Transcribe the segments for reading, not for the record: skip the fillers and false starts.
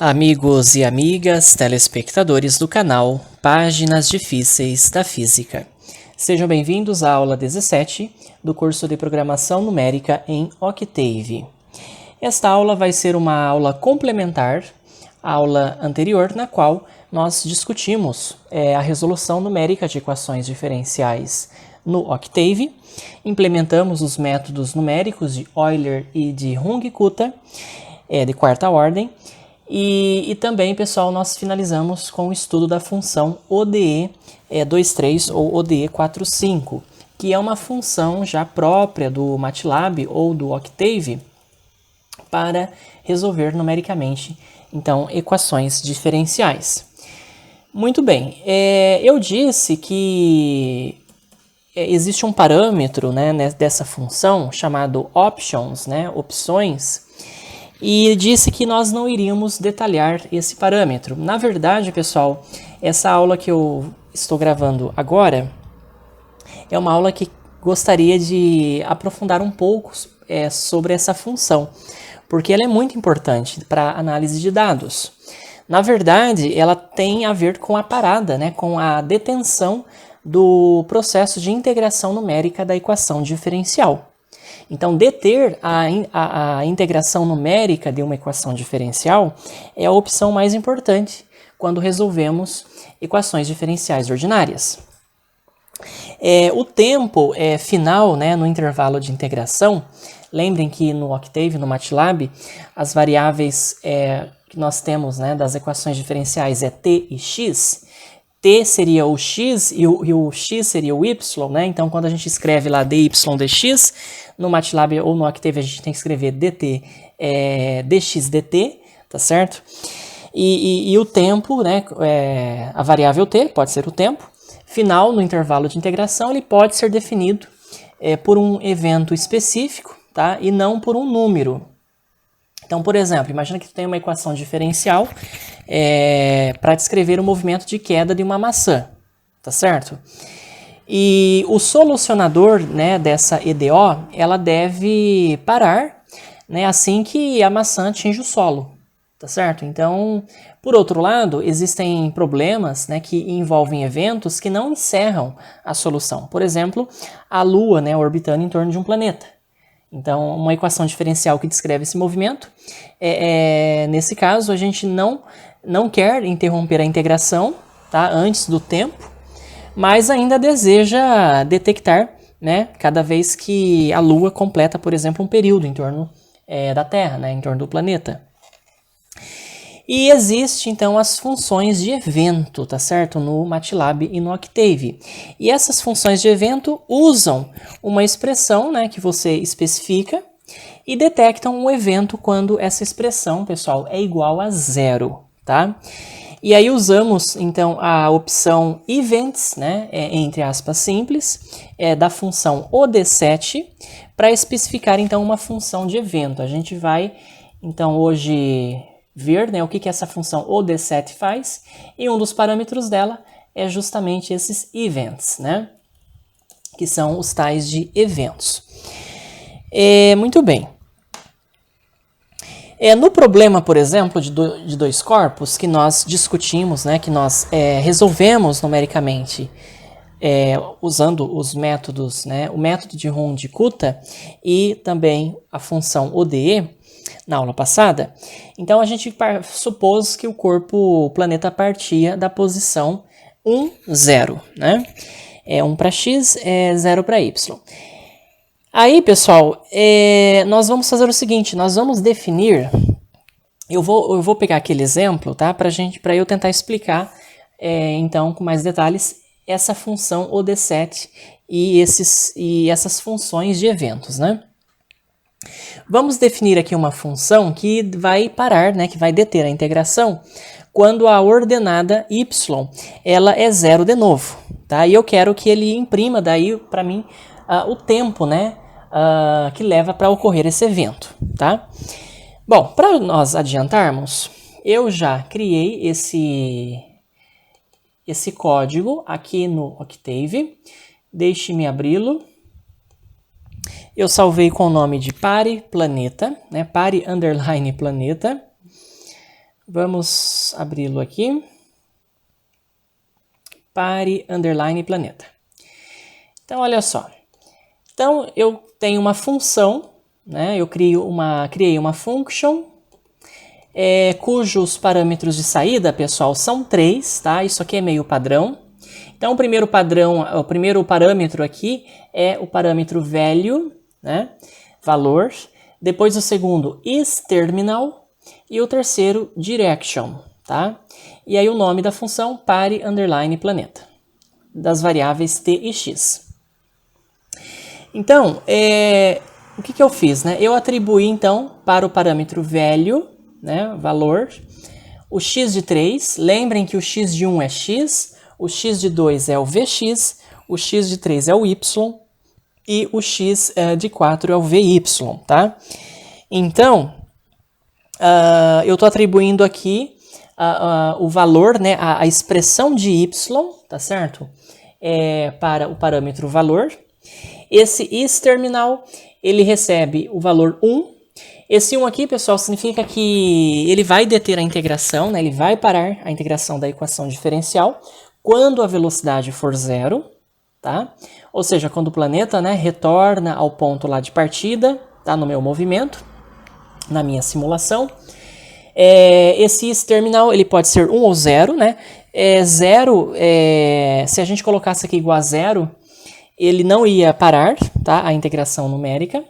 Amigos e amigas, telespectadores do canal Páginas Difíceis da Física. Sejam bem-vindos à aula 17 do curso de Programação Numérica em Octave. Esta aula vai ser uma aula complementar à aula anterior, na qual nós discutimos a resolução numérica de equações diferenciais no Octave, implementamos os métodos numéricos de Euler e de Runge-Kutta, de quarta ordem, e também, pessoal, nós finalizamos com o estudo da função ODE 23 ou ODE 45, que é uma função já própria do MATLAB ou do Octave para resolver numericamente, então, equações diferenciais. Muito bem, eu disse que existe um parâmetro, né, dessa função chamado options, né, opções, e disse que nós não iríamos detalhar esse parâmetro. Na verdade, pessoal, essa aula que eu estou gravando agora é uma aula que gostaria de aprofundar um pouco sobre essa função, porque ela é muito importante para análise de dados. Na verdade, ela tem a ver com a parada, né, com a detenção do processo de integração numérica da equação diferencial. Então, deter a integração numérica de uma equação diferencial é a opção mais importante quando resolvemos equações diferenciais ordinárias. O tempo final, né, no intervalo de integração, lembrem que no Octave, no MATLAB, as variáveis que nós temos, né, das equações diferenciais é t e x. T seria o x e o x seria o y, né? Então, quando a gente escreve lá dy dx, no MATLAB ou no Octave a gente tem que escrever dt dx dt, tá certo? E o tempo, né? A variável t pode ser o tempo final no intervalo de integração, ele pode ser definido por um evento específico, tá? E não por um número. Então, por exemplo, imagina que tu tem uma equação diferencial para descrever o movimento de queda de uma maçã, tá certo? E o solucionador, né, dessa EDO, ela deve parar, né, assim que a maçã atinge o solo, tá certo? Então, por outro lado, existem problemas, né, que envolvem eventos que não encerram a solução. Por exemplo, a Lua, né, orbitando em torno de um planeta. Então, uma equação diferencial que descreve esse movimento, nesse caso, a gente não quer interromper a integração, tá, antes do tempo, mas ainda deseja detectar, né, cada vez que a Lua completa, por exemplo, um período em torno da Terra, né, em torno do planeta. E existe, então, as funções de evento, tá certo? No MATLAB e no Octave. E essas funções de evento usam uma expressão, né, que você especifica e detectam um evento quando essa expressão, pessoal, é igual a zero, tá? E aí usamos, então, a opção events, né, entre aspas simples, da função OD7, para especificar, então, uma função de evento. A gente vai, então, hoje ver, né, o que essa função OD7 faz, e um dos parâmetros dela é justamente esses events, né, que são os tais de eventos. Muito bem. No problema, por exemplo, de dois corpos que nós discutimos, né, que nós resolvemos numericamente usando os métodos, né, o método de Runge-Kutta e também a função ODE, na aula passada, então a gente supôs que o planeta partia da posição 1, 0, né? 1 para x, 0 para y. Aí, pessoal, nós vamos fazer o seguinte, nós vamos definir, eu vou pegar aquele exemplo, tá? Para eu tentar explicar, então, com mais detalhes, essa função OD7 e essas funções de eventos, né? Vamos definir aqui uma função que vai parar, né, que vai deter a integração quando a ordenada y ela é zero de novo, tá? E eu quero que ele imprima daí para mim o tempo, né, que leva para ocorrer esse evento, tá? Bom, para nós adiantarmos, eu já criei esse código aqui no Octave. Deixe-me abri-lo. Eu salvei com o nome de pare planeta, né? Pare underline planeta. Vamos abri-lo aqui. Pare, underline, planeta. Então, olha só. Então, eu tenho uma função, né? Eu criei uma function, cujos parâmetros de saída, pessoal, são 3, tá? Isso aqui é meio padrão. Então, o primeiro parâmetro aqui é o parâmetro value, né? Valor. Depois o segundo, isTerminal. E o terceiro, direction, tá? E aí o nome da função, pare, underline, planeta. Das variáveis t e x. Então, o que eu fiz, né? Eu atribuí, então, para o parâmetro value, né? Valor, o x de 3. Lembrem que o x de 1 é x, o x de 2 é o vx, o x de 3 é o y e o x de 4 é o vy, tá? Então, eu estou atribuindo aqui o valor, né, a expressão de y, tá certo? Para o parâmetro valor. Esse isTerminal, ele recebe o valor 1. Esse 1 aqui, pessoal, significa que ele vai deter a integração, né? Ele vai parar a integração da equação diferencial quando a velocidade for 0, tá? Ou seja, quando o planeta, né, retorna ao ponto lá de partida, tá? No meu movimento, na minha simulação. Esse isTerminal, ele pode ser 1 ou 0, né? 0, se a gente colocasse aqui igual a 0, ele não ia parar, tá? A integração numérica.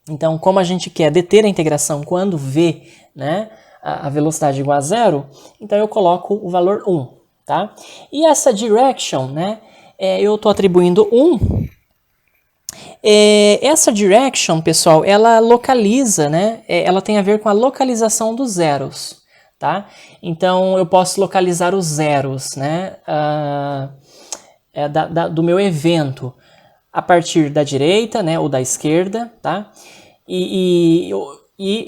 Então, como a gente quer deter a integração quando v, né, a velocidade igual a 0, então eu coloco o valor 1, tá? E essa direction, né, eu estou atribuindo 1. Essa direction, pessoal, ela localiza, né? Ela tem a ver com a localização dos zeros, tá? Então, eu posso localizar os zeros, né? Do meu evento a partir da direita, né? Ou da esquerda, tá? E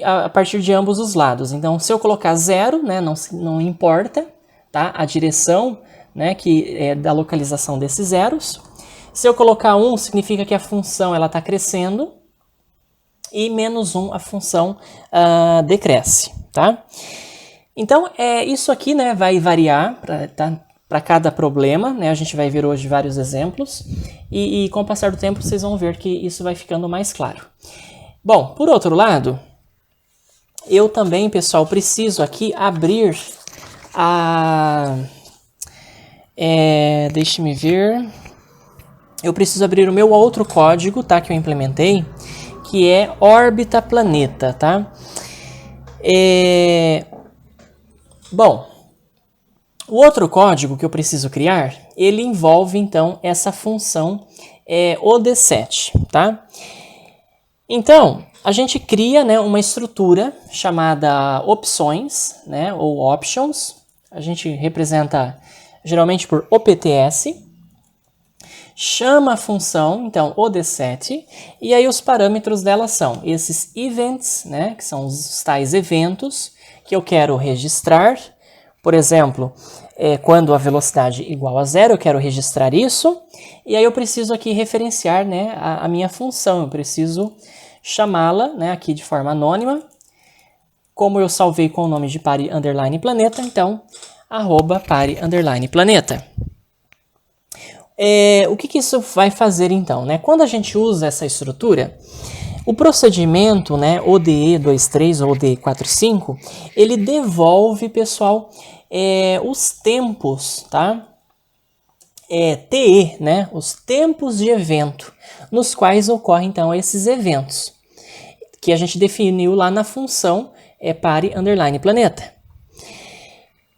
a partir de ambos os lados. Então, se eu colocar 0, né? Não importa, tá? A direção, né? Que é da localização desses zeros. Se eu colocar 1, significa que a função está crescendo, e menos 1 a função decresce, tá? Então, isso aqui, né, vai variar para cada problema, né? A gente vai ver hoje vários exemplos, e com o passar do tempo vocês vão ver que isso vai ficando mais claro. Bom, por outro lado, eu também, pessoal, preciso aqui abrir deixe-me ver... Eu preciso abrir o meu outro código, tá, que eu implementei, que é órbita planeta, tá? Bom, o outro código que eu preciso criar, ele envolve, então, essa função OD7, tá? Então, a gente cria, né, uma estrutura chamada opções, né, ou options. A gente representa geralmente por OPTS. Chama a função, então, OD7, e aí os parâmetros dela são esses events, né, que são os tais eventos que eu quero registrar. Por exemplo, quando a velocidade é igual a 0, eu quero registrar isso, e aí eu preciso aqui referenciar, né, a minha função, eu preciso chamá-la, né, aqui de forma anônima. Como eu salvei com o nome de pare underline planeta, então, @pare underline planeta. O que isso vai fazer então, né? Quando a gente usa essa estrutura, o procedimento, né, ODE23 ou ODE45, ele devolve, pessoal, os tempos, tá? TE, né? Os tempos de evento, nos quais ocorrem então esses eventos, que a gente definiu lá na função pare underline planeta.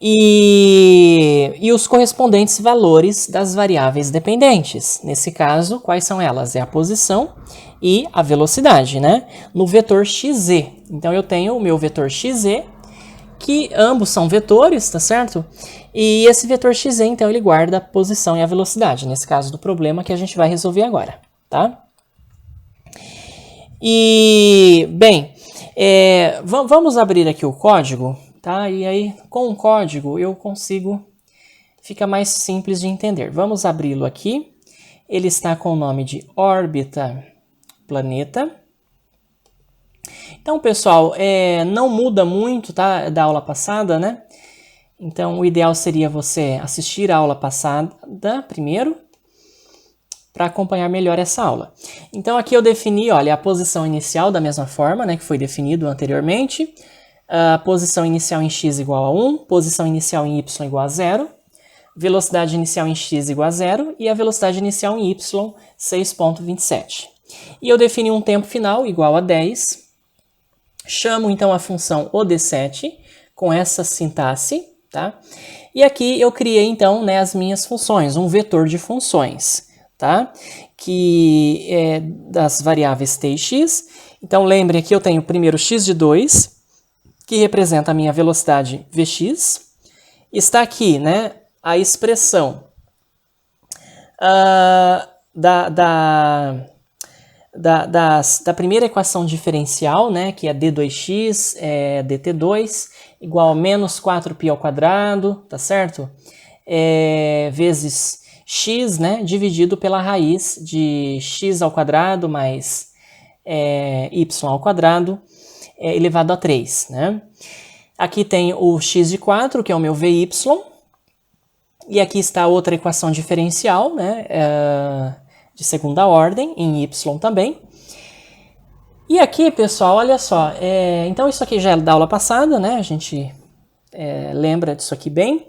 E os correspondentes valores das variáveis dependentes. Nesse caso, quais são elas? É a posição e a velocidade, né? No vetor xz. Então, eu tenho o meu vetor xz, que ambos são vetores, tá certo? E esse vetor xz, então, ele guarda a posição e a velocidade, nesse caso do problema que a gente vai resolver agora, tá? E, bem, vamos abrir aqui o código. Tá? E aí, com o código, eu consigo... Fica mais simples de entender. Vamos abri-lo aqui. Ele está com o nome de órbita planeta. Então, pessoal, não muda muito, tá, da aula passada, né? Então, o ideal seria você assistir a aula passada primeiro, para acompanhar melhor essa aula. Então, aqui eu defini, olha, a posição inicial da mesma forma, né, que foi definido anteriormente. A posição inicial em x igual a 1, posição inicial em y igual a 0, velocidade inicial em x igual a 0 e a velocidade inicial em y, 6,27. E eu defini um tempo final igual a 10. Chamo, então, a função OD7 com essa sintaxe, tá? E aqui eu criei, então, né, as minhas funções, um vetor de funções, tá? Que é das variáveis t e x. Então, lembrem que eu tenho primeiro x de 2, que representa a minha velocidade vx. Está aqui, né, a expressão da primeira equação diferencial, né, que é d2x dt2 igual a menos 4π ao quadrado, tá certo? Vezes x, né, dividido pela raiz de x ao quadrado mais y ao quadrado elevado a 3, né? Aqui tem o x de 4, que é o meu vy, e aqui está outra equação diferencial, né, de segunda ordem, em y também. E aqui, pessoal, olha só, então isso aqui já é da aula passada, né, a gente lembra disso aqui bem.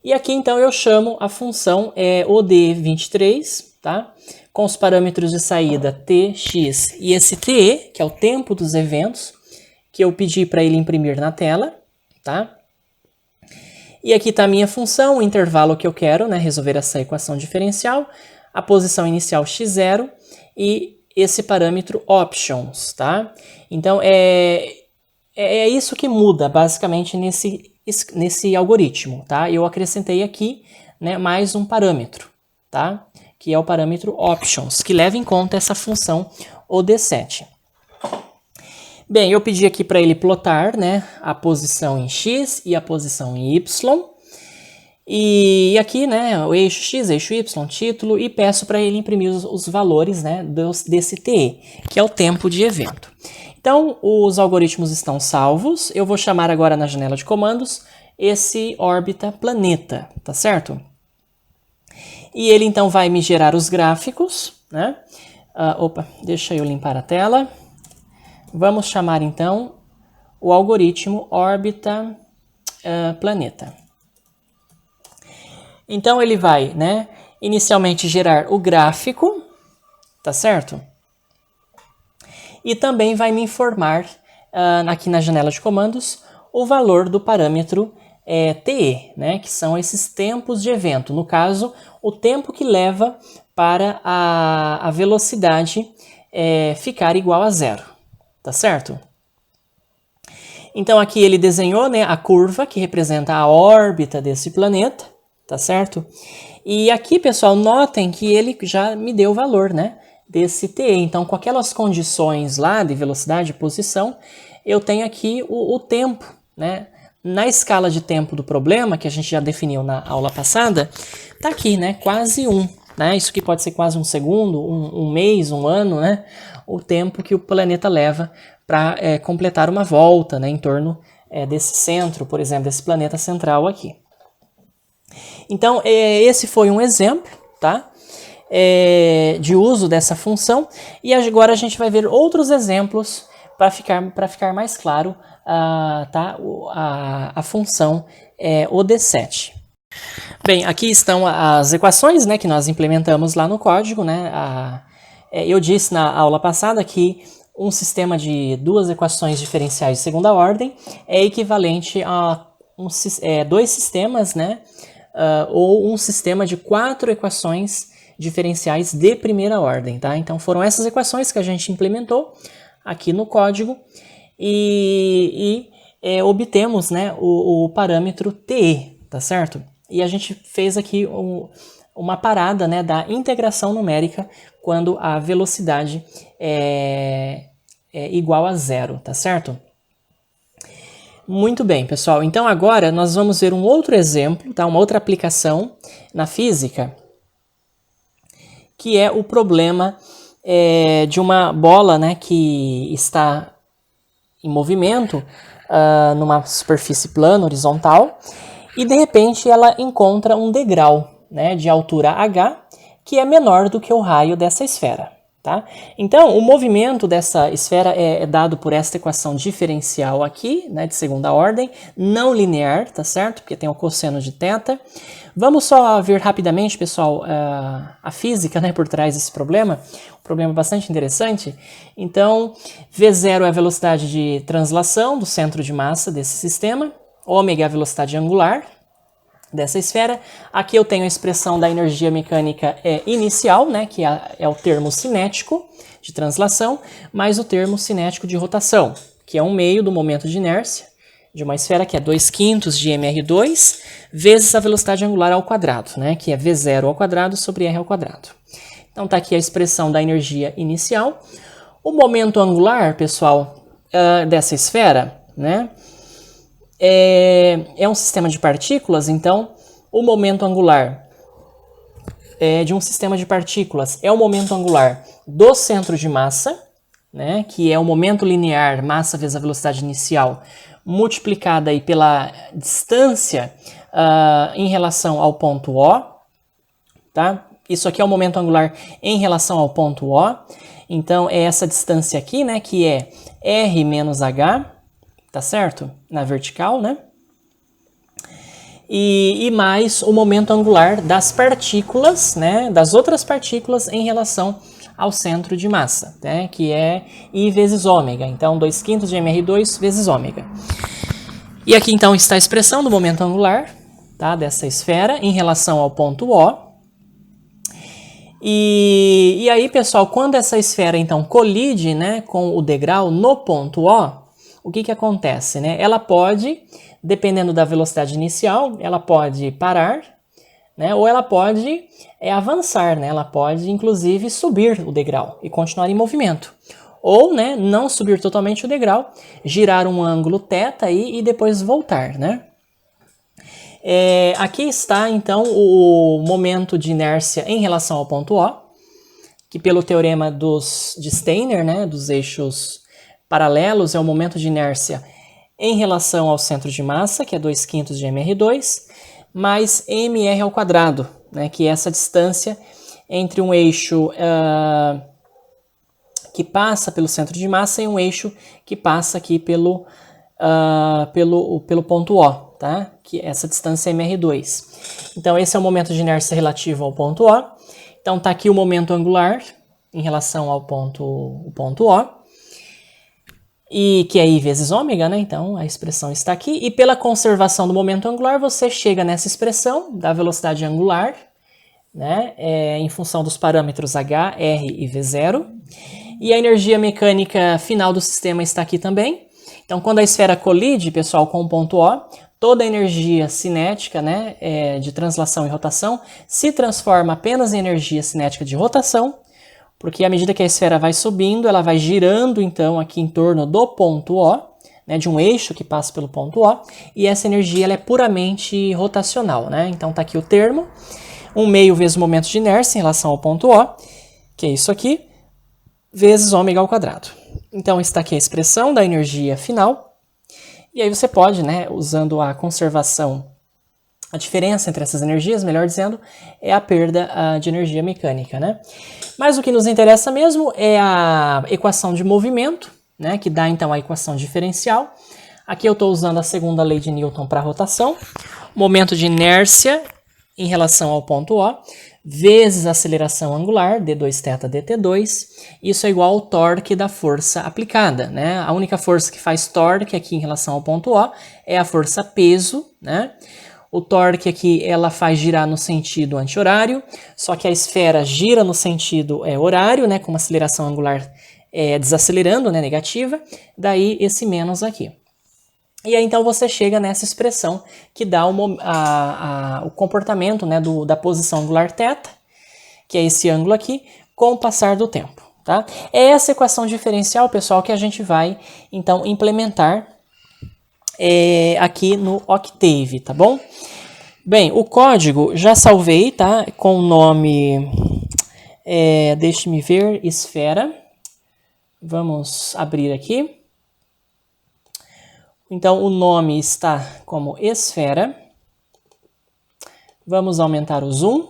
E aqui, então, eu chamo a função OD23, tá, com os parâmetros de saída t, x e esse te, que é o tempo dos eventos, que eu pedi para ele imprimir na tela, tá? E aqui está a minha função, o intervalo que eu quero, né, resolver essa equação diferencial, a posição inicial x0 e esse parâmetro options, tá? Então, é isso que muda, basicamente, nesse algoritmo, tá? Eu acrescentei aqui, né, mais um parâmetro, tá? Que é o parâmetro options, que leva em conta essa função OD7. Bem, eu pedi aqui para ele plotar, né, a posição em x e a posição em y. E aqui, né, o eixo x, eixo y, título, e peço para ele imprimir os valores, né, desse TE, que é o tempo de evento. Então, os algoritmos estão salvos. Eu vou chamar agora na janela de comandos esse órbita planeta, tá certo? E ele, então, vai me gerar os gráficos, né? Deixa eu limpar a tela. Vamos chamar, então, o algoritmo órbita planeta. Então, ele vai, né, inicialmente gerar o gráfico, tá certo? E também vai me informar, aqui na janela de comandos, o valor do parâmetro TE, né, que são esses tempos de evento. No caso, o tempo que leva para a velocidade ficar igual a 0. Tá certo? Então aqui ele desenhou, né, a curva que representa a órbita desse planeta, tá certo? E aqui, pessoal, notem que ele já me deu o valor, né, desse TE. Então, com aquelas condições lá de velocidade e posição, eu tenho aqui o tempo, né? Na escala de tempo do problema, que a gente já definiu na aula passada, tá aqui, né, quase 1. Né? Isso aqui pode ser quase um segundo, um mês, um ano, né? O tempo que o planeta leva para completar uma volta, né, em torno desse centro, por exemplo, desse planeta central aqui. Então, esse foi um exemplo, tá, de uso dessa função, e agora a gente vai ver outros exemplos para ficar mais claro tá, a função OD7. Bem, aqui estão as equações, né, que nós implementamos lá no código, né? Eu disse na aula passada que um sistema de duas equações diferenciais de segunda ordem é equivalente a dois sistemas, né? Ou um sistema de 4 equações diferenciais de primeira ordem, tá? Então foram essas equações que a gente implementou aqui no código e obtemos, né, o parâmetro TE, tá certo? E a gente fez aqui uma parada, né, da integração numérica quando a velocidade é igual a 0, tá certo? Muito bem, pessoal. Então agora nós vamos ver um outro exemplo, tá? Uma outra aplicação na física, que é o problema de uma bola, né, que está em movimento numa superfície plana, horizontal, e de repente ela encontra um degrau, né, de altura h, que é menor do que o raio dessa esfera. Tá? Então, o movimento dessa esfera é dado por esta equação diferencial aqui, né, de segunda ordem, não linear, tá certo? Porque tem o cosseno de θ. Vamos só ver rapidamente, pessoal, a física, né, por trás desse problema. Um problema bastante interessante. Então, V0 é a velocidade de translação do centro de massa desse sistema, ômega é a velocidade angular dessa esfera. Aqui eu tenho a expressão da energia mecânica inicial, né, que é o termo cinético de translação, mais o termo cinético de rotação, que é 1/2 do momento de inércia de uma esfera, que é 2/5 de mr2, vezes a velocidade angular ao quadrado, né, que é V0 ao quadrado sobre r ao quadrado. Então tá aqui a expressão da energia inicial. O momento angular, pessoal, dessa esfera, né, é um sistema de partículas, então o momento angular de um sistema de partículas é o momento angular do centro de massa, né, que é o momento linear, massa vezes a velocidade inicial, multiplicada aí pela distância em relação ao ponto O. Tá? Isso aqui é o momento angular em relação ao ponto O. Então é essa distância aqui, né, que é R menos H, tá certo? Na vertical, né? E mais o momento angular das partículas, né? Das outras partículas em relação ao centro de massa, né? Que é I vezes ômega. Então, 2/5 de mr2 vezes ômega. E aqui, então, está a expressão do momento angular, tá? Dessa esfera em relação ao ponto O. E aí, pessoal, quando essa esfera, então, colide, né, com o degrau no ponto O que acontece, né? Ela pode, dependendo da velocidade inicial, ela pode parar, né? Ou ela pode avançar, né? Ela pode, inclusive, subir o degrau e continuar em movimento. Ou, né, não subir totalmente o degrau, girar um ângulo θ aí e depois voltar, né? Aqui está, então, o momento de inércia em relação ao ponto O, que pelo teorema de Steiner, né, dos eixos paralelos, é o momento de inércia em relação ao centro de massa, que é 2/5 de mr2, mais mr ao quadrado, né, que é essa distância entre um eixo que passa pelo centro de massa e um eixo que passa aqui pelo ponto O, tá? Que essa distância é mr2. Então, esse é o momento de inércia relativo ao ponto O. Então, tá aqui o momento angular em relação ao ponto O. E que é I vezes ômega, né? Então, a expressão está aqui. E pela conservação do momento angular, você chega nessa expressão da velocidade angular, né? Em função dos parâmetros H, R e V0. E a energia mecânica final do sistema está aqui também. Então, quando a esfera colide, pessoal, com o ponto O, toda a energia cinética, né, de translação e rotação se transforma apenas em energia cinética de rotação, porque à medida que a esfera vai subindo, ela vai girando, então, aqui em torno do ponto O, né, de um eixo que passa pelo ponto O, e essa energia ela é puramente rotacional, né? Então, está aqui o termo, 1/2 vezes o momento de inércia em relação ao ponto O, que é isso aqui, vezes ômega ao quadrado. Então, está aqui a expressão da energia final, e aí você pode, né, usando a conservação, a diferença entre essas energias, melhor dizendo, é a perda de energia mecânica, né? Mas o que nos interessa mesmo é a equação de movimento, né, que dá então a equação diferencial. Aqui eu estou usando a segunda lei de Newton para rotação, momento de inércia em relação ao ponto O, vezes a aceleração angular, d2θ dt2, isso é igual ao torque da força aplicada, né? A única força que faz torque aqui em relação ao ponto O é a força peso, né? O torque aqui, ela faz girar no sentido anti-horário, só que a esfera gira no sentido horário, né, com uma aceleração angular desacelerando, né, negativa, daí esse menos aqui. E aí, então, você chega nessa expressão que dá o comportamento, né, da posição angular θ, que é esse ângulo aqui, com o passar do tempo. Tá? É essa equação diferencial, pessoal, que a gente vai, então, implementar aqui no Octave, tá bom? Bem, o código já salvei, tá? Com o nome, deixe-me ver, esfera. Vamos abrir aqui. Então, o nome está como esfera. Vamos aumentar o zoom.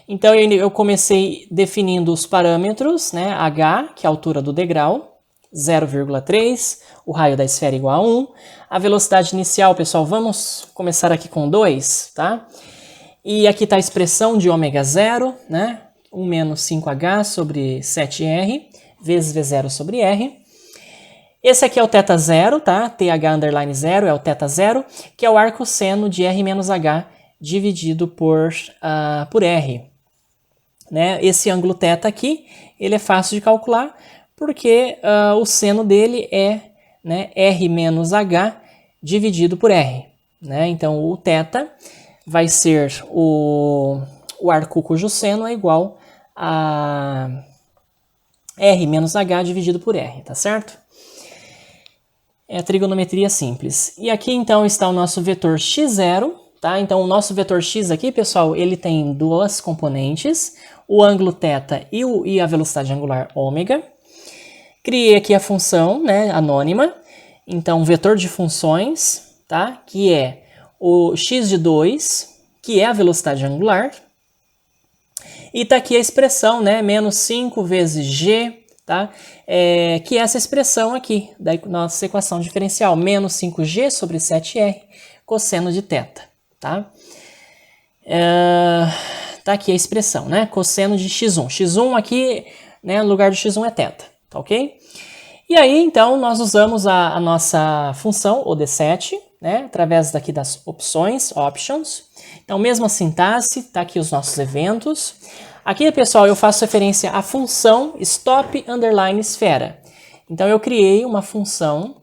Então, eu comecei definindo os parâmetros, né? H, que é a altura do degrau, 0,3, o raio da esfera igual a 1. A velocidade inicial, pessoal, vamos começar aqui com 2, tá? E aqui está a expressão de ômega 0, né? 1 menos 5H sobre 7R, vezes V0 sobre R. Esse aqui é o θ zero, tá? TH underline 0 é o θ zero, que é o arco seno de R menos H dividido por R. Né? Esse ângulo θ aqui, ele é fácil de calcular, porque o seno dele é, né, R menos H dividido por R. Né? Então, o θ vai ser o arco cujo seno é igual a R menos H dividido por R, tá certo? É a trigonometria simples. E aqui, então, está o nosso vetor x0, tá? Então, o nosso vetor x aqui, pessoal, ele tem duas componentes, o ângulo θ e a velocidade angular ômega. Criei aqui a função, né, anônima. Então, vetor de funções, tá? Que é o x de 2, que é a velocidade angular. E tá aqui a expressão, né, menos 5 vezes g, tá? Que é essa expressão aqui da nossa equação diferencial, menos 5g sobre 7r cosseno de θ, tá? Tá aqui a expressão, né? Cosseno de x1. x1 aqui, né, no lugar do x1 é θ, tá ok? E aí, então, nós usamos a nossa função, o D7, né, através daqui das opções, options. Então, mesma sintaxe, tá aqui os nossos eventos. Aqui, pessoal, eu faço referência à função stop underline esfera. Então, eu criei uma função,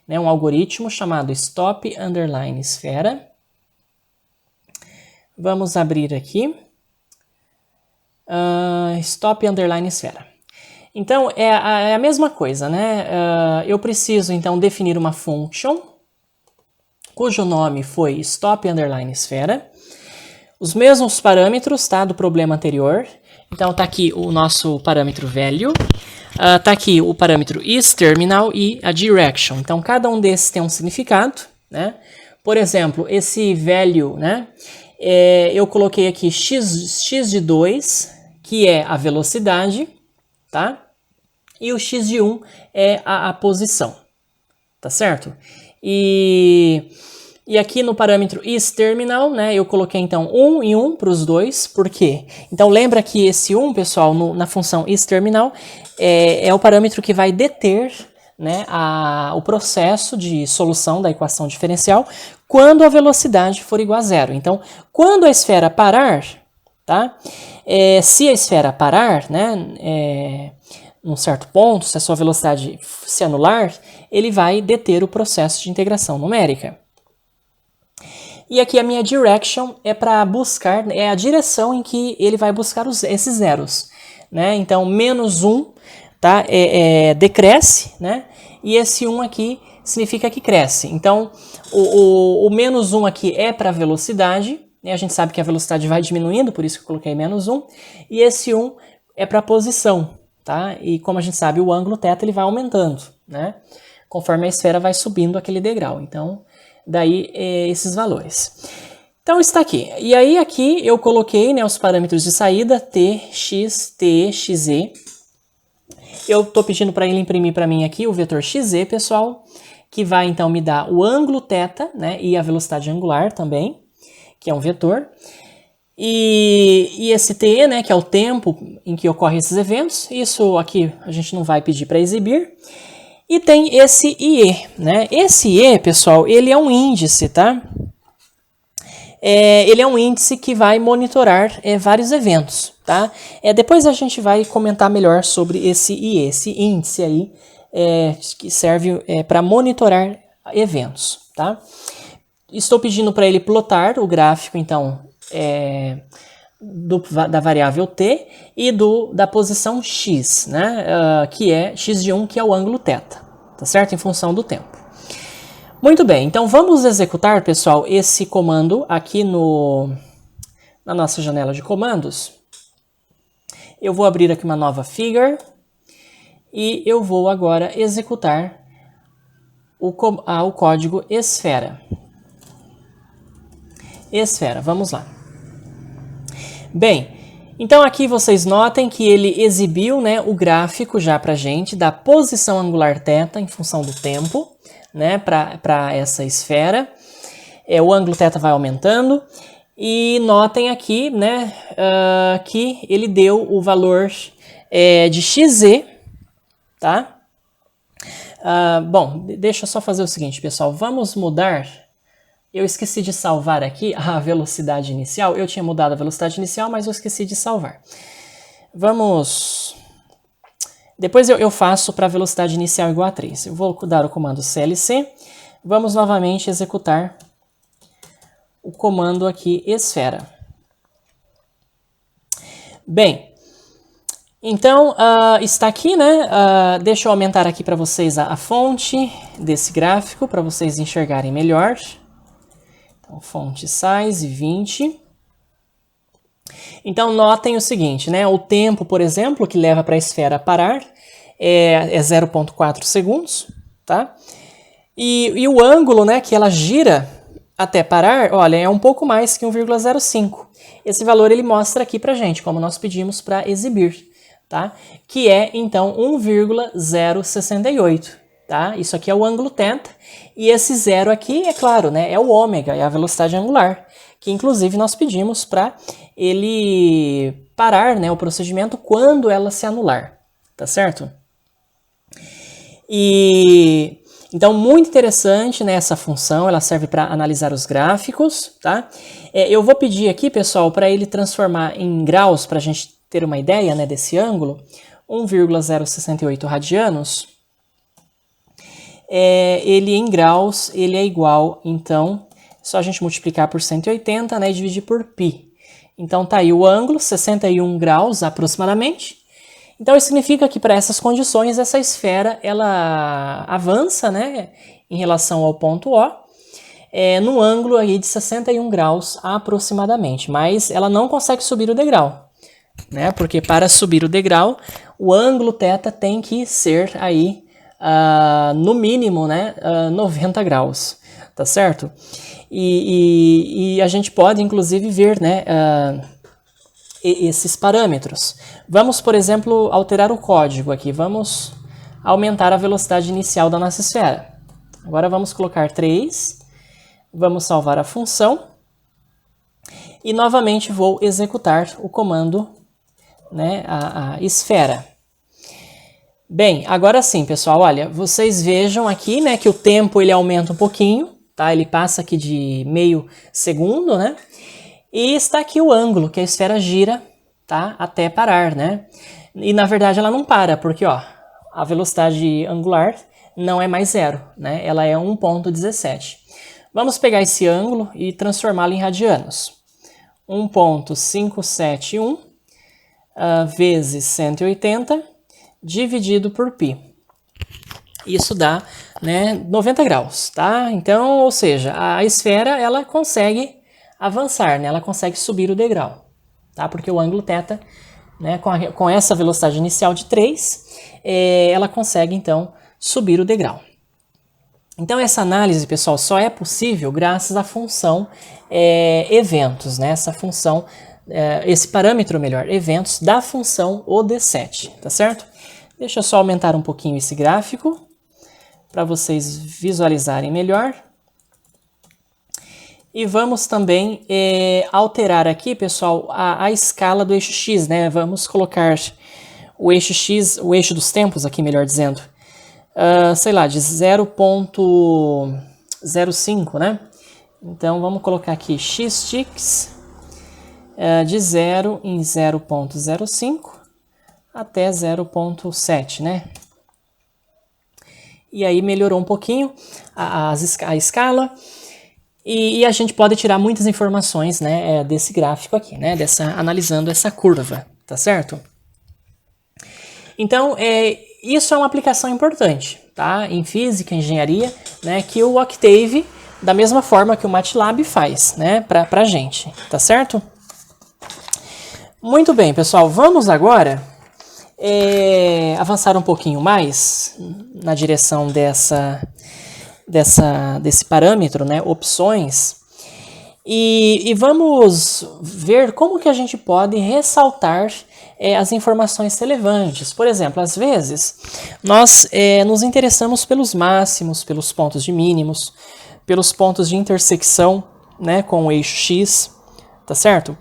né, um algoritmo chamado stop underline esfera. Vamos abrir aqui. Stop underline esfera. Então, é a mesma coisa, né? Eu preciso, então, definir uma function, cujo nome foi stop underline esfera. Os mesmos parâmetros, tá, do problema anterior. Então, tá aqui o nosso parâmetro value. Tá aqui o parâmetro isTerminal e a direction. Então, cada um desses tem um significado, né? Por exemplo, esse value, né? Eu coloquei aqui x de 2, que é a velocidade, tá? E o x de 1 é a posição, tá certo? E aqui no parâmetro isTerminal, né, eu coloquei então 1 e 1 para os dois, por quê? Então lembra que esse 1, pessoal, na função isTerminal, é o parâmetro que vai deter, né, o processo de solução da equação diferencial quando a velocidade for igual a zero. Então, quando a esfera parar, tá? Se a esfera parar, né, num certo ponto, se a sua velocidade se anular, ele vai deter o processo de integração numérica. E aqui a minha direction é para buscar, é a direção em que ele vai buscar esses zeros, né? Então, menos 1, tá? Decresce, né? E esse 1 aqui significa que cresce. Então, o menos 1 aqui é para a velocidade, né? A gente sabe que a velocidade vai diminuindo, por isso que eu coloquei menos 1. E esse 1 é para a posição, tá? E como a gente sabe, o ângulo θ ele vai aumentando, né? Conforme a esfera vai subindo aquele degrau. Então, daí esses valores. Então está aqui. E aí aqui eu coloquei, né, os parâmetros de saída t, x, t, xe. Eu estou pedindo para ele imprimir para mim aqui o vetor xe, pessoal, que vai então me dar o ângulo θ, né, e a velocidade angular também, que é um vetor. E esse t, né, que é o tempo em que ocorrem esses eventos, isso aqui a gente não vai pedir para exibir. E tem esse IE, né? Esse IE, pessoal, ele é um índice, tá? Ele é um índice que vai monitorar vários eventos, tá? Depois a gente vai comentar melhor sobre esse IE, esse índice aí, que serve para monitorar eventos, tá? Estou pedindo para ele plotar o gráfico, então, da variável t e da posição x, né? Que é x de 1, que é o ângulo θ, tá certo? Em função do tempo. Muito bem, então vamos executar, pessoal, esse comando aqui na nossa janela de comandos. Eu vou abrir aqui uma nova figure e eu vou agora executar o código esfera. Esfera, vamos lá. Bem, então aqui vocês notem que ele exibiu, né, o gráfico já para a gente da posição angular θ em função do tempo, né, para essa esfera. O ângulo θ vai aumentando e notem aqui, né, que ele deu o valor de xz, tá? Bom, deixa eu só fazer o seguinte, pessoal, vamos mudar. Eu esqueci de salvar aqui a velocidade inicial. Eu tinha mudado a velocidade inicial, mas eu esqueci de salvar. Vamos... Depois eu faço para a velocidade inicial igual a 3. Eu vou dar o comando CLC. Vamos novamente executar o comando aqui esfera. Bem, então está aqui, né? Deixa eu aumentar aqui para vocês a fonte desse gráfico, para vocês enxergarem melhor. Fonte size 20. Então, notem o seguinte, né? O tempo, por exemplo, que leva para a esfera parar é 0,4 segundos, tá? E o ângulo, né, que ela gira até parar, olha, é um pouco mais que 1,05. Esse valor ele mostra aqui pra gente, como nós pedimos para exibir, tá? Que é, então, 1,068. Tá? Isso aqui é o ângulo θ, e esse zero aqui, é claro, né, é o ômega, é a velocidade angular, que inclusive nós pedimos para ele parar, né, o procedimento quando ela se anular, tá certo? E então, muito interessante, né, essa função, ela serve para analisar os gráficos, tá? Eu vou pedir aqui, pessoal, para ele transformar em graus, para a gente ter uma ideia, né, desse ângulo, 1,068 radianos. Ele em graus, ele é igual, então, só a gente multiplicar por 180, né, e dividir por π. Então, tá aí o ângulo, 61 graus aproximadamente. Então, isso significa que para essas condições, essa esfera, ela avança, né, em relação ao ponto O, no ângulo aí de 61 graus aproximadamente, mas ela não consegue subir o degrau, né, porque para subir o degrau, o ângulo θ tem que ser aí, no mínimo, né, 90 graus, tá certo? E a gente pode, inclusive, ver, né, esses parâmetros. Vamos, por exemplo, alterar o código aqui. Vamos aumentar a velocidade inicial da nossa esfera. Agora vamos colocar 3. Vamos salvar a função. E novamente vou executar o comando, né, a esfera. Bem, agora sim, pessoal, olha, vocês vejam aqui, né, que o tempo ele aumenta um pouquinho, tá? Ele passa aqui de meio segundo, né? E está aqui o ângulo que a esfera gira, tá? Até parar, né? E na verdade ela não para, porque, ó, a velocidade angular não é mais zero, né? Ela é 1,17. Vamos pegar esse ângulo e transformá-lo em radianos. 1,571 vezes 180 dividido por π. Isso dá, né, 90 graus, tá? Então, ou seja, a esfera ela consegue avançar, né? Ela consegue subir o degrau, tá? Porque o ângulo θ, né, com essa velocidade inicial de 3, ela consegue então subir o degrau. Então essa análise, pessoal, só é possível graças à função eventos, né? Essa função, esse parâmetro, melhor, eventos da função OD7, tá certo? Deixa eu só aumentar um pouquinho esse gráfico para vocês visualizarem melhor. E vamos também alterar aqui, pessoal, a escala do eixo X, né? Vamos colocar o eixo X, o eixo dos tempos aqui, melhor dizendo, sei lá, de 0,05, né? Então, vamos colocar aqui x-tix de 0 em 0,05 até 0,7, né? E aí melhorou um pouquinho a escala. E a gente pode tirar muitas informações, né, desse gráfico aqui, né, analisando essa curva, tá certo? Então, isso é uma aplicação importante, tá? Em física, engenharia, né, que o Octave, da mesma forma que o MATLAB faz, né, pra gente, tá certo? Muito bem, pessoal, vamos agora avançar um pouquinho mais na direção desse parâmetro, né, opções, e vamos ver como que a gente pode ressaltar as informações relevantes. Por exemplo, às vezes, nós nos interessamos pelos máximos, pelos pontos de mínimos, pelos pontos de intersecção, né, com o eixo X, tá certo?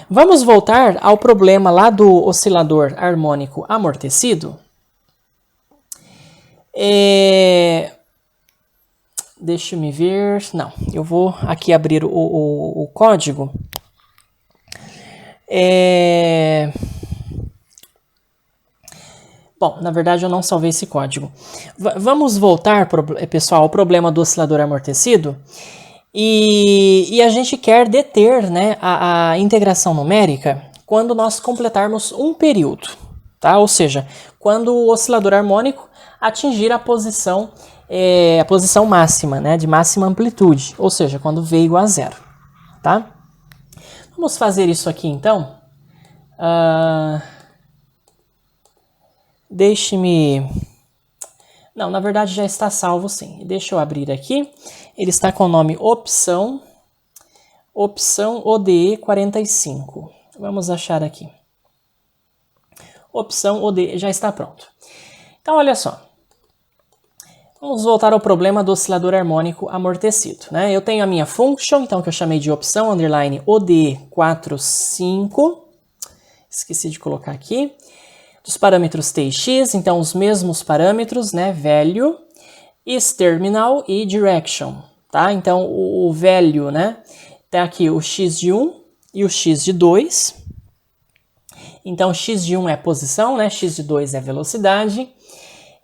Vamos voltar ao problema lá do oscilador harmônico amortecido. Deixa eu me ver. Não, eu vou aqui abrir o código. Bom, na verdade eu não salvei esse código. Vamos voltar, pessoal, ao problema do oscilador amortecido. E a gente quer deter, né, a integração numérica quando nós completarmos um período, tá? Ou seja, quando o oscilador harmônico atingir a posição máxima, né, de máxima amplitude, ou seja, quando V igual a zero, tá? Vamos fazer isso aqui então. Deixe-me... Não, na verdade já está salvo sim. Deixa eu abrir aqui. Ele está com o nome opção ODE 45. Vamos achar aqui. Opção ODE, já está pronto. Então, olha só. Vamos voltar ao problema do oscilador harmônico amortecido, né? Eu tenho a minha function, então, que eu chamei de opção underline ODE 45. Esqueci de colocar aqui. Dos parâmetros t e x, então os mesmos parâmetros, né? Value, isTerminal e direction, tá? Então o value, né? Tá aqui o x de 1 e o x de 2. Então x de 1 é posição, né? X de 2 é velocidade.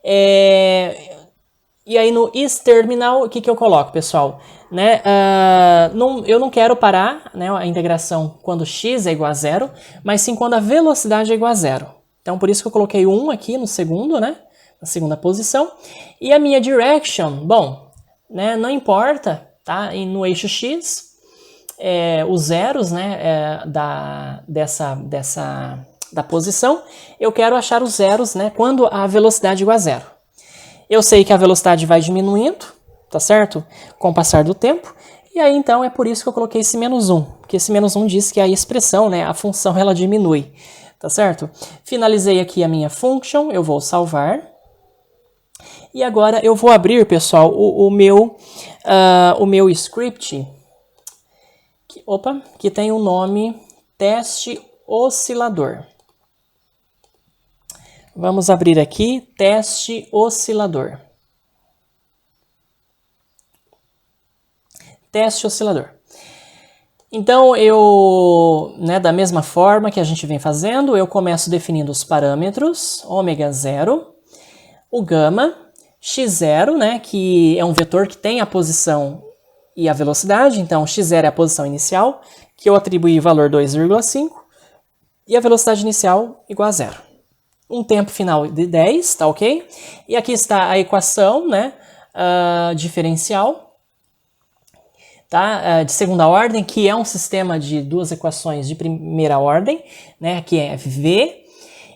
E aí no isTerminal, o que eu coloco, pessoal? Né? Eu não quero parar, né, a integração quando x é igual a zero, mas sim quando a velocidade é igual a zero. Então, por isso que eu coloquei o 1 aqui no segundo, né? Na segunda posição. E a minha direction, bom, né? Não importa, tá? E no eixo X, os zeros, né? Da posição, eu quero achar os zeros, né? Quando a velocidade é igual a zero. Eu sei que a velocidade vai diminuindo, tá certo? Com o passar do tempo. E aí, então, é por isso que eu coloquei esse menos 1. Porque esse menos 1 diz que a expressão, né? A função, ela diminui. Tá certo? Finalizei aqui a minha function, eu vou salvar. E agora eu vou abrir, pessoal, o meu script, que tem o nome teste oscilador. Vamos abrir aqui, teste oscilador. Teste oscilador. Então, né, da mesma forma que a gente vem fazendo, eu começo definindo os parâmetros, ômega 0, o gama, x0, né, que é um vetor que tem a posição e a velocidade, então x0 é a posição inicial, que eu atribuí valor 2,5, e a velocidade inicial igual a 0. Um tempo final de 10, tá ok? E aqui está a equação, né, diferencial, tá? De segunda ordem, que é um sistema de duas equações de primeira ordem, né? Aqui é V,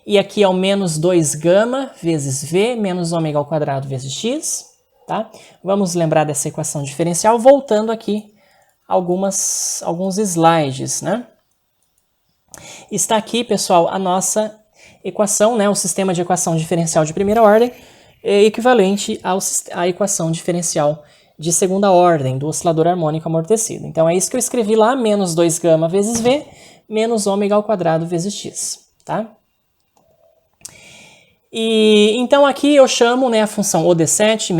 e aqui é o menos 2 gama vezes V, menos ômega ao quadrado vezes X, tá? Vamos lembrar dessa equação diferencial, voltando aqui alguns slides, né? Está aqui, pessoal, a nossa equação, né? O sistema de equação diferencial de primeira ordem é equivalente à equação diferencial de segunda ordem do oscilador harmônico amortecido. Então é isso que eu escrevi lá, menos 2 gama vezes V, menos ômega ao quadrado vezes X, tá? E então aqui eu chamo, né, a função OD7,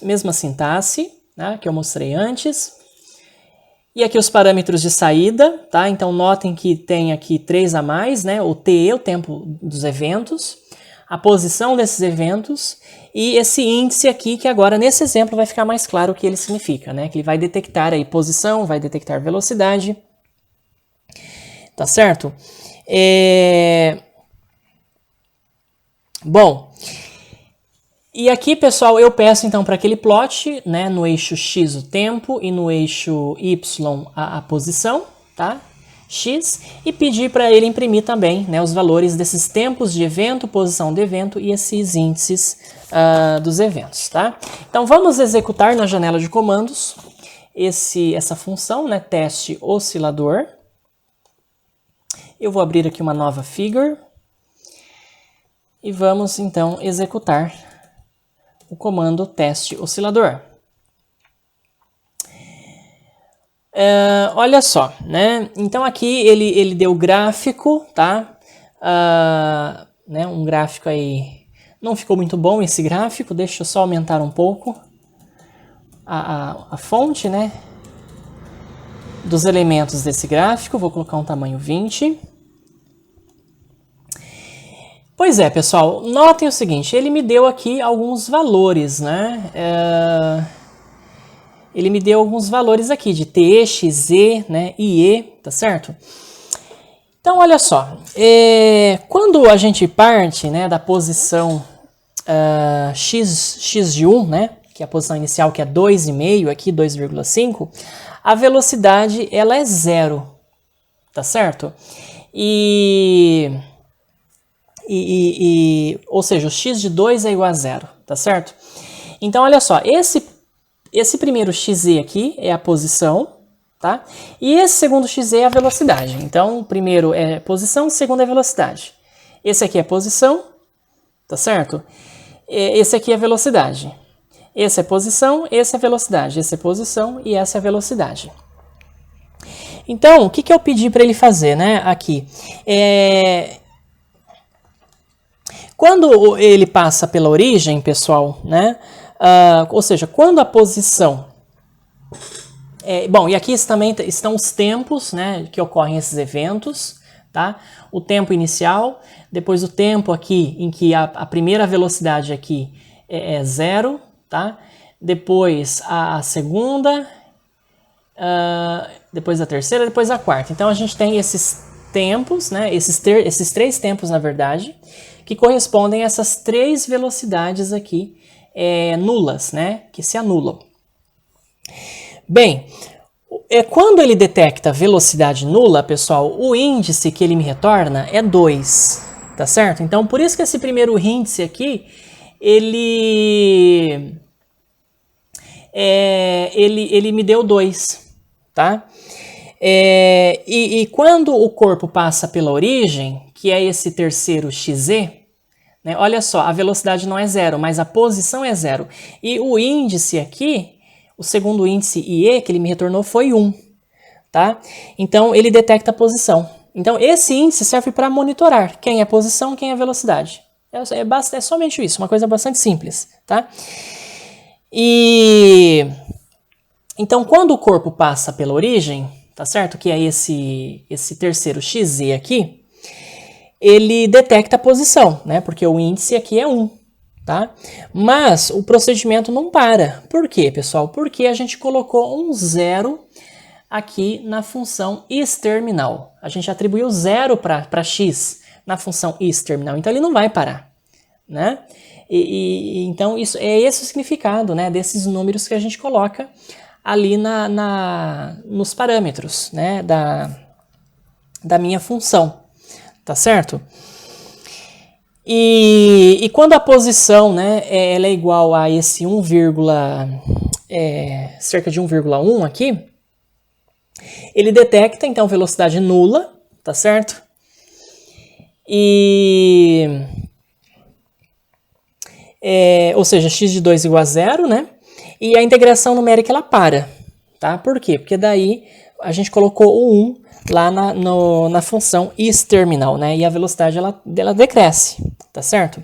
mesma sintaxe, né, que eu mostrei antes. E aqui os parâmetros de saída, tá? Então notem que tem aqui 3 a mais, né? O TE, o tempo dos eventos, a posição desses eventos e esse índice aqui, que agora nesse exemplo vai ficar mais claro o que ele significa, né? Que ele vai detectar aí posição, vai detectar velocidade, tá certo? Bom, e aqui, pessoal, eu peço então para aquele plot, né? No eixo X o tempo e no eixo Y a posição, tá? X e pedir para ele imprimir também, né, os valores desses tempos de evento, posição do evento e esses índices dos eventos, tá? Então vamos executar na janela de comandos essa função, né, teste oscilador. Eu vou abrir aqui uma nova figure e vamos então executar o comando teste oscilador. Olha só, né? Então aqui ele deu gráfico, tá? Né? Um gráfico aí, não ficou muito bom esse gráfico, deixa eu só aumentar um pouco a fonte, né? Dos elementos desse gráfico, vou colocar um tamanho 20. Pois é, pessoal, notem o seguinte, ele me deu aqui alguns valores, né? Ele me deu alguns valores aqui de T, X, Z, né, e E, tá certo? Então, olha só, quando a gente parte, né, da posição x de 1, né, que é a posição inicial, que é 2,5, aqui 2,5, a velocidade ela é 0, tá certo? Ou seja, o x de 2 é igual a 0, tá certo? Então, olha só, esse primeiro XZ aqui é a posição, tá? E esse segundo XZ é a velocidade. Então, o primeiro é posição, o segundo é velocidade. Esse aqui é posição, tá certo? Esse aqui é velocidade. Esse é posição, esse é velocidade. Esse é posição e essa é a velocidade. Então, o que eu pedi para ele fazer, né? Aqui. Quando ele passa pela origem, pessoal, né? Ou seja, quando a posição... bom, e aqui também estão os tempos, né, que ocorrem esses eventos, tá? O tempo inicial, depois o tempo aqui em que a primeira velocidade aqui é 0, tá? Depois a segunda, depois a terceira, depois a quarta. Então a gente tem esses tempos, né, esses 3 tempos, na verdade, que correspondem a essas 3 velocidades aqui, nulas, né, que se anulam. Bem, quando ele detecta velocidade nula, pessoal, o índice que ele me retorna é 2, tá certo? Então, por isso que esse primeiro índice aqui, ele me deu 2, tá? E quando o corpo passa pela origem, que é esse terceiro XZ, né, olha só, a velocidade não é 0, mas a posição é 0. E o índice aqui, o segundo índice IE que ele me retornou foi 1, tá? Então, ele detecta a posição. Então, esse índice serve para monitorar quem é a posição, quem é a velocidade. É somente isso, uma coisa bastante simples, tá? Então, quando o corpo passa pela origem, tá certo? Que é esse terceiro XZ aqui, ele detecta a posição, né? Porque o índice aqui é 1, tá? Mas o procedimento não para. Por quê, pessoal? Porque a gente colocou um 0 aqui na função isTerminal. A gente atribuiu 0 para x na função isTerminal, então ele não vai parar, né? Então isso é esse o significado, né, desses números que a gente coloca ali nos parâmetros, né, da minha função. Tá certo? E quando a posição, né, ela é igual a esse cerca de 1,1 aqui, ele detecta, então, velocidade nula, tá certo? Ou seja, x de 2 igual a 0, né? E a integração numérica, ela para, tá? Por quê? Porque daí a gente colocou o 1 lá na função isTerminal, né? E a velocidade ela decresce, tá certo?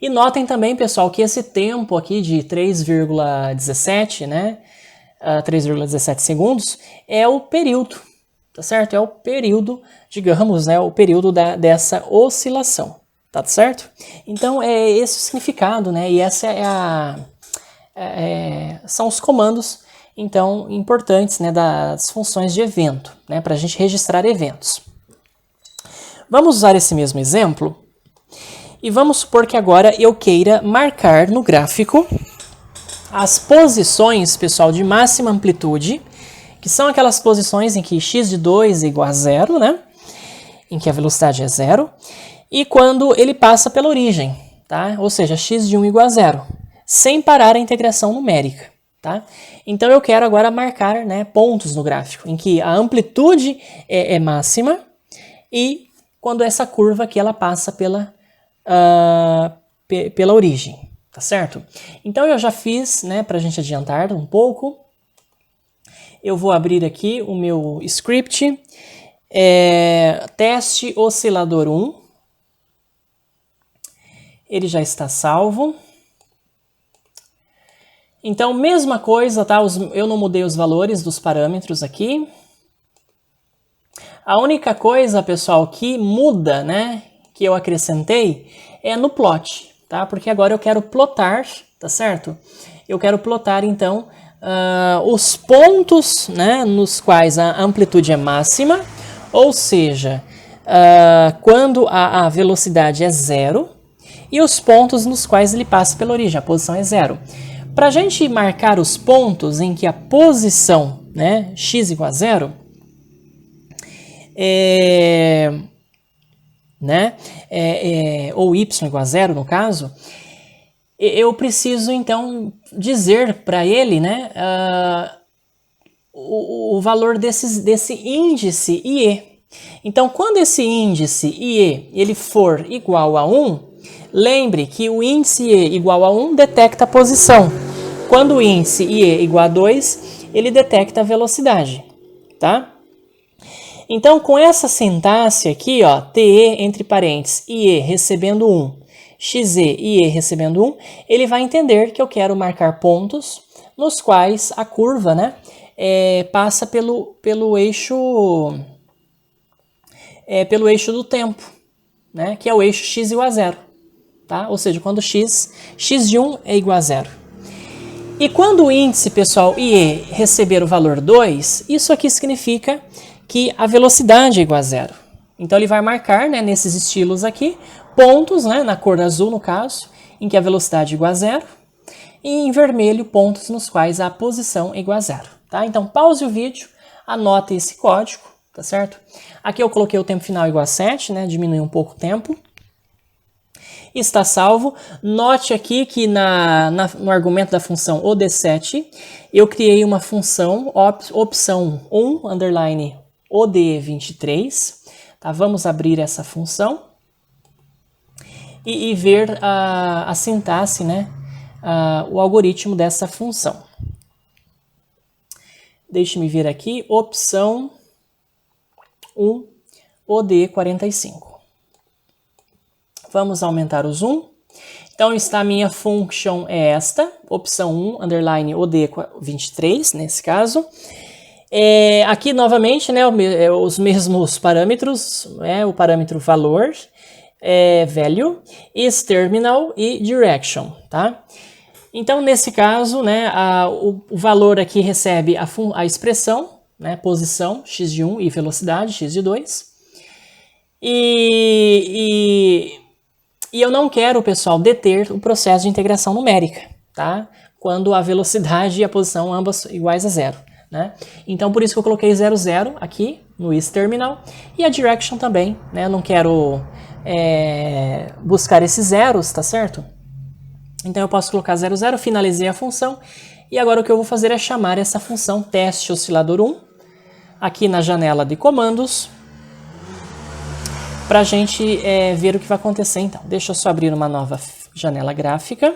E notem também, pessoal, que esse tempo aqui de 3,17, né? 3,17 segundos é o período, tá certo? É o período, digamos, né? O período dessa oscilação, tá certo? Então é esse o significado, né? E essa são os comandos, então, importantes, né, das funções de evento, né, para a gente registrar eventos. Vamos usar esse mesmo exemplo e vamos supor que agora eu queira marcar no gráfico as posições, pessoal, de máxima amplitude que são aquelas posições em que x de 2 é igual a zero, né? Em que a velocidade é zero, e quando ele passa pela origem, tá? Ou seja, x de 1 igual a zero, sem parar a integração numérica, tá? Então eu quero agora marcar, né, pontos no gráfico, em que a amplitude é máxima, e quando essa curva aqui ela passa pela origem, tá certo? Então eu já fiz, né, para a gente adiantar um pouco, eu vou abrir aqui o meu script, teste oscilador 1, ele já está salvo. Então, mesma coisa, tá? Eu não mudei os valores dos parâmetros aqui. A única coisa, pessoal, que muda, né, que eu acrescentei, é no plot, tá? Porque agora eu quero plotar, tá certo? Eu quero plotar, então, os pontos, né, nos quais a amplitude é máxima, ou seja, quando a velocidade é zero, e os pontos nos quais ele passa pela origem, a posição é zero. Para a gente marcar os pontos em que a posição, né, x igual a zero, ou y igual a zero no caso, eu preciso então dizer para ele, né, o valor desse índice IE. Então, quando esse índice IE ele for igual a 1, lembre que o índice IE igual a 1 detecta a posição. Quando o índice IE igual a 2, ele detecta a velocidade, tá? Então, com essa sintaxe aqui, ó, TE entre parênteses, IE recebendo 1, XE e IE recebendo 1, ele vai entender que eu quero marcar pontos nos quais a curva, né, passa pelo eixo do tempo, né, que é o eixo x igual a zero, tá? Ou seja, quando x de 1 é igual a zero. E quando o índice, pessoal, IE receber o valor 2, isso aqui significa que a velocidade é igual a zero. Então ele vai marcar, né, nesses estilos aqui, pontos, né, na cor azul no caso, em que a velocidade é igual a zero, e em vermelho pontos nos quais a posição é igual a zero. Tá? Então pause o vídeo, anote esse código, tá certo? Aqui eu coloquei o tempo final igual a 7, né, diminui um pouco o tempo. Está salvo. Note aqui que no argumento da função OD7, eu criei uma função opção 1, underline OD23. Tá? Vamos abrir essa função e ver a sintaxe, né? O algoritmo dessa função. Deixe-me ver aqui, opção 1, OD45. Vamos aumentar o zoom. Então, está a minha function é esta, opção 1, underline OD23, nesse caso. Aqui, novamente, né, os mesmos parâmetros, o parâmetro valor, value, isTerminal e direction, tá? Então, nesse caso, né, o valor aqui recebe a expressão, né, posição, x de 1 e velocidade, x de 2. E eu não quero, pessoal, deter o processo de integração numérica, tá? Quando a velocidade e a posição ambas iguais a zero, né? Então, por isso que eu coloquei 0, 0 aqui no isTerminal. E a direction também, né? Eu não quero buscar esses zeros, tá certo? Então, eu posso colocar 0, 0, finalizei a função. E agora o que eu vou fazer é chamar essa função teste oscilador 1 aqui na janela de comandos, para a gente ver o que vai acontecer então. Deixa eu só abrir uma nova janela gráfica.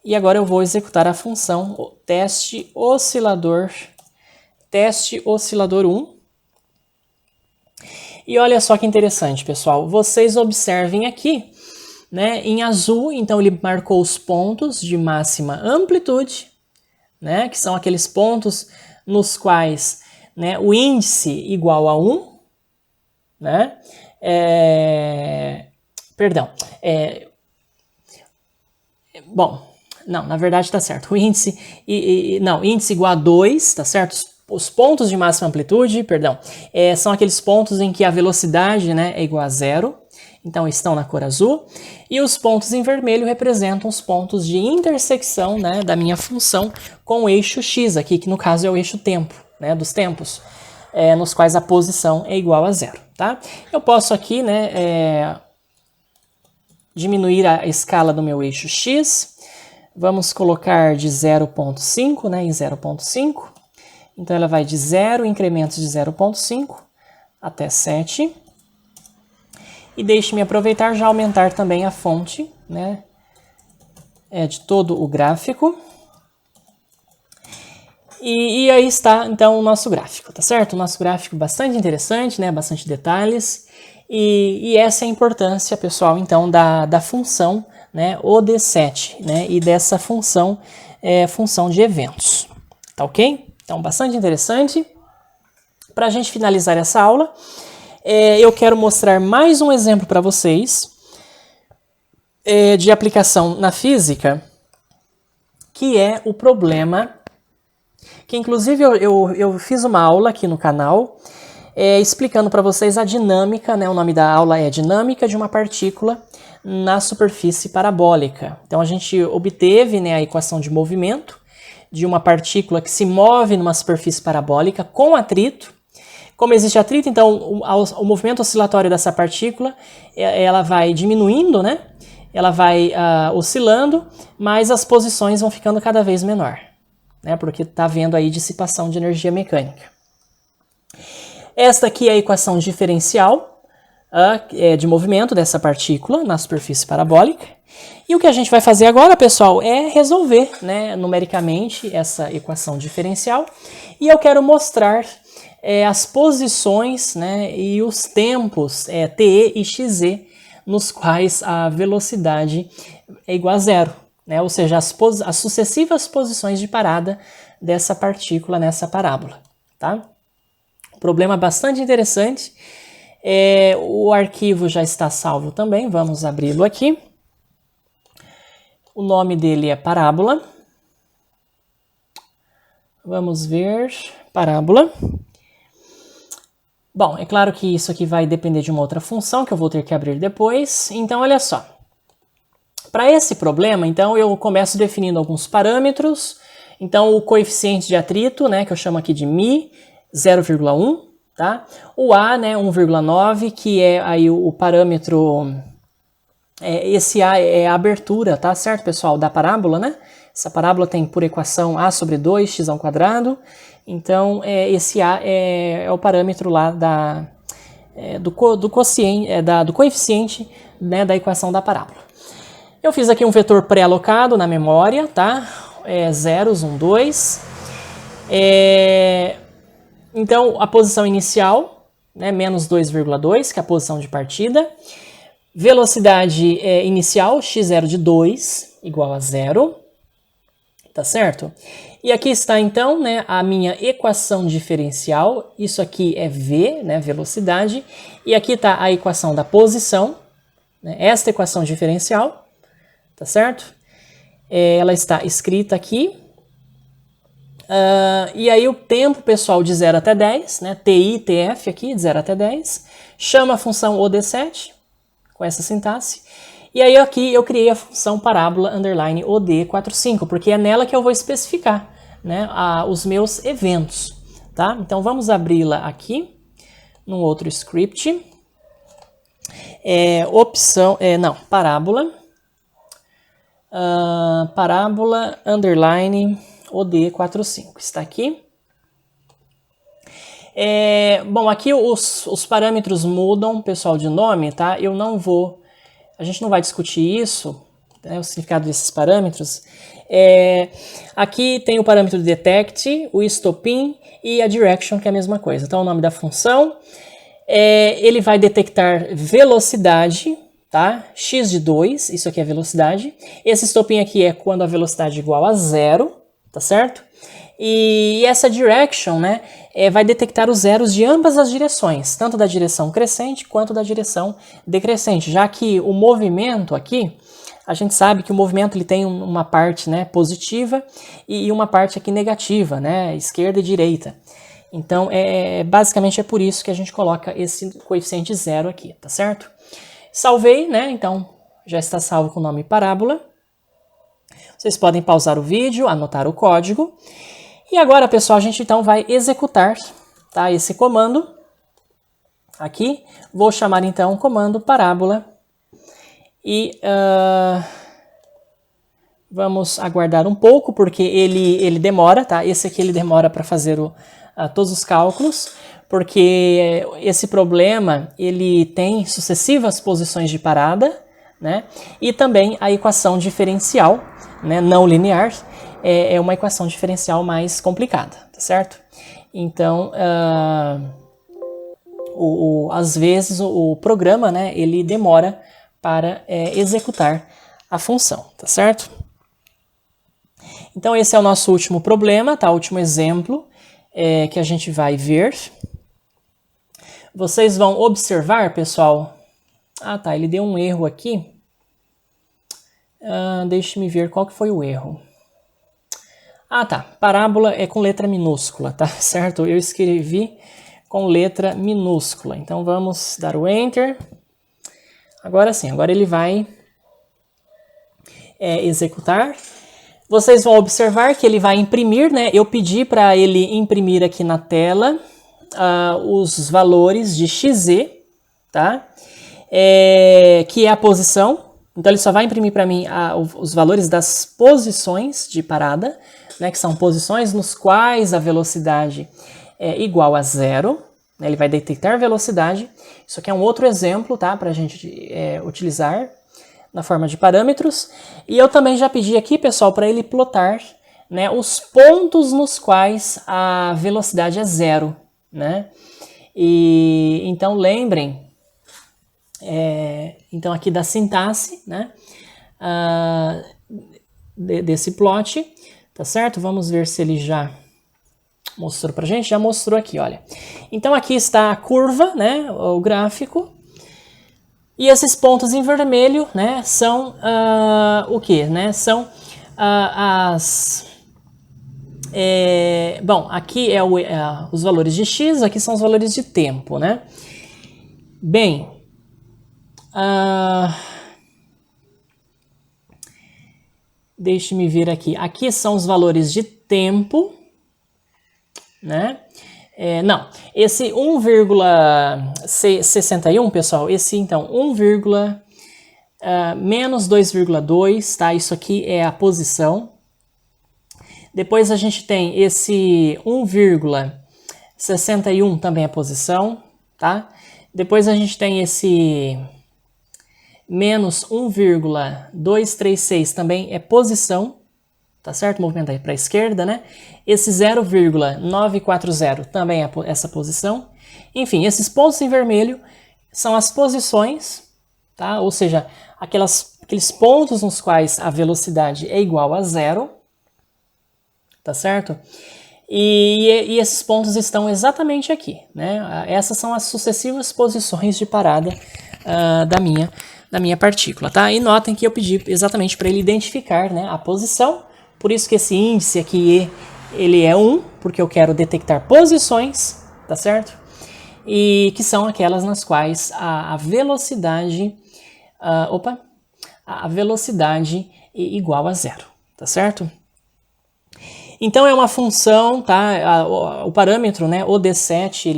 E agora eu vou executar a função teste oscilador 1. E olha só que interessante, pessoal. Vocês observem aqui, né, em azul, então ele marcou os pontos de máxima amplitude, né, que são aqueles pontos nos quais, né, o índice igual a 1, né? Bom, não, na verdade está certo. O índice, índice igual a 2, tá certo? Os pontos de máxima amplitude, são aqueles pontos em que a velocidade, né, é igual a zero. Então estão na cor azul. E os pontos em vermelho representam os pontos de intersecção, né, da minha função com o eixo x aqui, que no caso é o eixo tempo, né, dos tempos, nos quais a posição é igual a zero, tá? Eu posso aqui, né, diminuir a escala do meu eixo x. Vamos colocar de 0,5, né, em 0,5. Então, ela vai de 0, incrementos de 0,5 até 7. E deixe-me aproveitar já aumentar também a fonte, né, de todo o gráfico. E aí está, então, o nosso gráfico, tá certo? O nosso gráfico bastante interessante, né, bastante detalhes. E essa é a importância, pessoal, então, da função, né, OD7, né, e dessa função, função de eventos, tá ok? Então, bastante interessante. Para a gente finalizar essa aula, eu quero mostrar mais um exemplo para vocês de aplicação na física, que é o problema, que inclusive eu fiz uma aula aqui no canal, explicando para vocês a dinâmica, né? O nome da aula é Dinâmica de uma Partícula na Superfície Parabólica. Então a gente obteve, né, a equação de movimento de uma partícula que se move numa superfície parabólica com atrito. Como existe atrito, então o movimento oscilatório dessa partícula ela vai diminuindo, né? Ela vai oscilando, mas as posições vão ficando cada vez menor, né? Porque está havendo aí dissipação de energia mecânica. Esta aqui é a equação diferencial de movimento dessa partícula na superfície parabólica. E o que a gente vai fazer agora, pessoal, é resolver, né, numericamente essa equação diferencial. E eu quero mostrar as posições, né, e os tempos TE e XE nos quais a velocidade é igual a zero, né? Ou seja, as sucessivas posições de parada dessa partícula nessa parábola, tá? Problema bastante interessante. O arquivo já está salvo também, vamos abri-lo aqui. O nome dele é parábola. Vamos ver, parábola. Bom, é claro que isso aqui vai depender de uma outra função que eu vou ter que abrir depois. Então, olha só. Para esse problema, então, eu começo definindo alguns parâmetros. Então, o coeficiente de atrito, né, que eu chamo aqui de μ, 0,1, tá? O A, né, 1,9, que é aí o parâmetro, esse A é a abertura, tá certo, pessoal, da parábola, né? Essa parábola tem por equação A sobre 2x ao quadrado. Então, esse A é o parâmetro lá do coeficiente, né, da equação da parábola. Eu fiz aqui um vetor pré-alocado na memória, tá? Zeros, 1, 2. Então, a posição inicial, né, menos 2,2, que é a posição de partida. Velocidade inicial, x0 de 2, igual a 0. Tá certo? E aqui está, então, né, a minha equação diferencial. Isso aqui é v, né, velocidade. E aqui está a equação da posição, né, esta equação diferencial. Tá certo? Ela está escrita aqui. E aí o tempo, pessoal, de 0 até 10, né, TI, TF aqui, de 0 até 10. Chama a função OD7, com essa sintaxe. E aí aqui eu criei a função parábola underline OD45, porque é nela que eu vou especificar, né, os meus eventos, tá? Então vamos abri-la aqui, num outro script. Parábola. Parábola underline OD45, está aqui. Bom, aqui os parâmetros mudam, pessoal, de nome, tá? A gente não vai discutir isso, né, o significado desses parâmetros. Aqui tem o parâmetro detect, o estopim e a direction, que é a mesma coisa. Então, o nome da função, ele vai detectar velocidade, tá? X de 2, isso aqui é velocidade. Esse estopim aqui é quando a velocidade é igual a 0, tá certo? E essa direction, né, vai detectar os zeros de ambas as direções, tanto da direção crescente quanto da direção decrescente, já que o movimento aqui, a gente sabe que o movimento ele tem uma parte, né, positiva e uma parte aqui negativa, né, esquerda e direita. Então, basicamente é por isso que a gente coloca esse coeficiente 0 aqui, tá certo? Salvei, né, então já está salvo com o nome parábola. Vocês podem pausar o vídeo, anotar o código. E agora, pessoal, a gente então vai executar, tá, esse comando aqui. Vou chamar então o comando parábola e vamos aguardar um pouco, porque ele demora, tá? Esse aqui ele demora para fazer todos os cálculos, porque esse problema ele tem sucessivas posições de parada, né? E também a equação diferencial, né, não linear, é uma equação diferencial mais complicada, tá certo? Então, às vezes o programa, né, ele demora para executar a função, tá certo? Então esse é o nosso último problema, tá? O último exemplo que a gente vai ver. Vocês vão observar, pessoal. Ah, tá, ele deu um erro aqui. Deixe-me ver qual que foi o erro. Ah, tá, parábola é com letra minúscula, tá certo? Eu escrevi com letra minúscula. Então vamos dar o Enter. Agora sim, agora ele vai executar. Vocês vão observar que ele vai imprimir, né? Eu pedi para ele imprimir aqui na tela os valores de XZ, tá? Que é a posição. Então ele só vai imprimir para mim os valores das posições de parada, né? Que são posições nos quais a velocidade é igual a zero. Né? Ele vai detectar velocidade. Isso aqui é um outro exemplo, tá? Para a gente utilizar na forma de parâmetros. E eu também já pedi aqui, pessoal, para ele plotar, né, os pontos nos quais a velocidade é zero, né? E então lembrem, então aqui da sintaxe, né, desse plot, tá certo? Vamos ver se ele já mostrou pra gente. Já mostrou aqui, olha. Então aqui está a curva, né, o gráfico. E esses pontos em vermelho, né, são o que? Né? São bom, aqui os valores de x, aqui são os valores de tempo, né? Bem, deixe-me ver aqui. Aqui são os valores de tempo, né? Não, esse 1,61, pessoal, esse então 1, menos 2,2, tá? Isso aqui é a posição. Depois a gente tem esse 1,61 também é a posição, tá? Depois a gente tem esse menos 1,236 também é posição, tá certo? Movimento aí para a esquerda, né? Esse 0,940 também é essa posição. Enfim, esses pontos em vermelho são as posições, tá? Ou seja, aqueles pontos nos quais a velocidade é igual a zero, tá certo? E esses pontos estão exatamente aqui, né? Essas são as sucessivas posições de parada da minha partícula, tá? E notem que eu pedi exatamente para ele identificar, né, a posição. Por isso que esse índice aqui, ele é 1, porque eu quero detectar posições, tá certo? E que são aquelas nas quais a velocidade, a velocidade é igual a zero, tá certo? Então é uma função, tá? O parâmetro, né, o D7,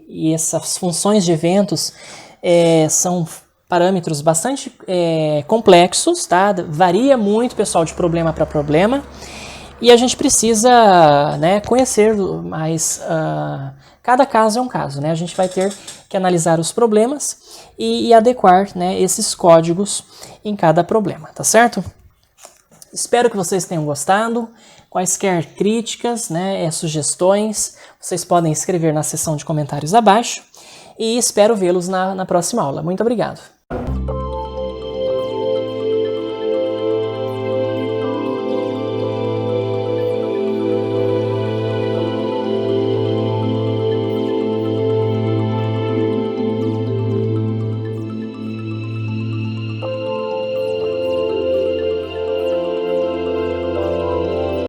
e essas funções de eventos são parâmetros bastante complexos, tá? Varia muito, pessoal, de problema para problema. E a gente precisa, né, conhecer mais. Cada caso é um caso, né? A gente vai ter que analisar os problemas e adequar, né, esses códigos em cada problema, tá certo? Espero que vocês tenham gostado. Quaisquer críticas, né, sugestões, vocês podem escrever na seção de comentários abaixo. E espero vê-los na próxima aula. Muito obrigado.